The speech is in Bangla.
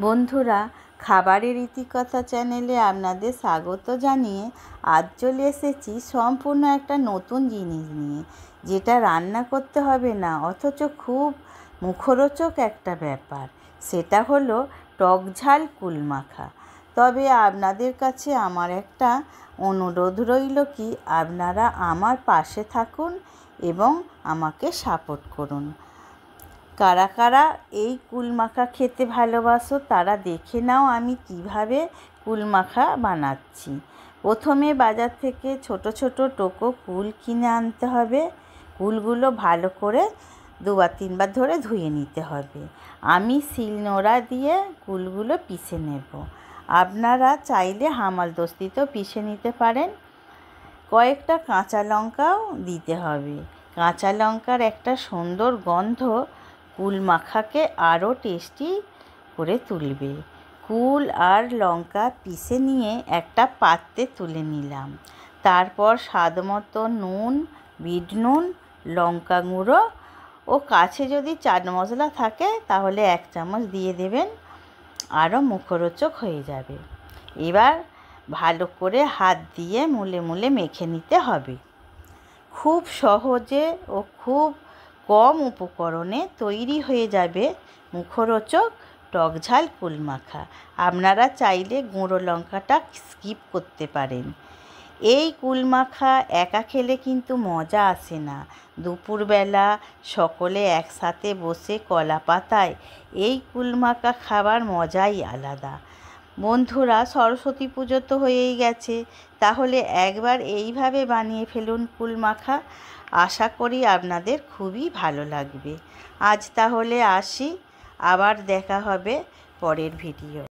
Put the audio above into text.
বন্ধুরা, খাবারের ইতিকথা চ্যানেলে আপনাদের স্বাগত জানিয়ে আজ চলে এসেছি সম্পূর্ণ একটা নতুন জিনিস নিয়ে, যেটা রান্না করতে হবে না, অথচ খুব মুখরোচক একটা ব্যাপার। সেটা হলো টক ঝাল কুল মাখা। তবে আপনাদের কাছে আমার একটা অনুরোধ রইল কি আপনারা আমার পাশে থাকুন এবং আমাকে সাপোর্ট করুন। কারা কারা এই কুল মাখা খেতে ভালোবাসো তারা দেখে নাও আমি কিভাবে কুল মাখা বানাচ্ছি। প্রথমে বাজার থেকে ছোট ছোট টোকো কুল কিনে আনতে হবে। কুলগুলো ভালো করে দুবার তিনবার ধরে ধুয়ে নিতে হবে। আমি শিলনোড়া দিয়ে কুলগুলো পিষে নেব। আপনারা চাইলে হামালদস্তিতেও পিষে নিতে পারেন। কয়েকটা কাঁচা লঙ্কাও দিতে হবে। কাঁচা লঙ্কার একটা সুন্দর গন্ধ কুল মাখাকে আরও টেস্টি করে তুলবে। কুল আর লঙ্কা পিষে নিয়ে একটা পাত্রে তুলে নিলাম। তারপর স্বাদ মতো নুন, বিট নুন, লঙ্কা গুঁড়ো ও কাছে যদি চাট মশলা থাকে তাহলে 1 চামচ দিয়ে দেবেন, আরও মুখরোচক হয়ে যাবে। এবার ভালো করে হাত দিয়ে মুলে মুলে মেখে নিতে হবে। খুব সহজে ও খুব কম উপকরণে তৈরি হয়ে যাবে মুখরোচক টক ঝাল কুল মাখা। আপনারা চাইলে গুঁড়ো লঙ্কাটা স্কিপ করতে পারেন। এই কুল মাখা একা খেলে কিন্তু মজা আসে না। দুপুরবেলা সকলে একসাথে বসে কলা পাতায় এই কুল মাখা খাবার মজাই আলাদা। বন্ধুরা, সরস্বতী পুজো তো হয়েই গেছে, তাহলে একবার এইভাবে বানিয়ে ফেলুন কুল মাখা। আশা করি আপনাদের খুবই ভালো লাগবে। আজ তাহলে আসি, আবার দেখা হবে পরের ভিডিও।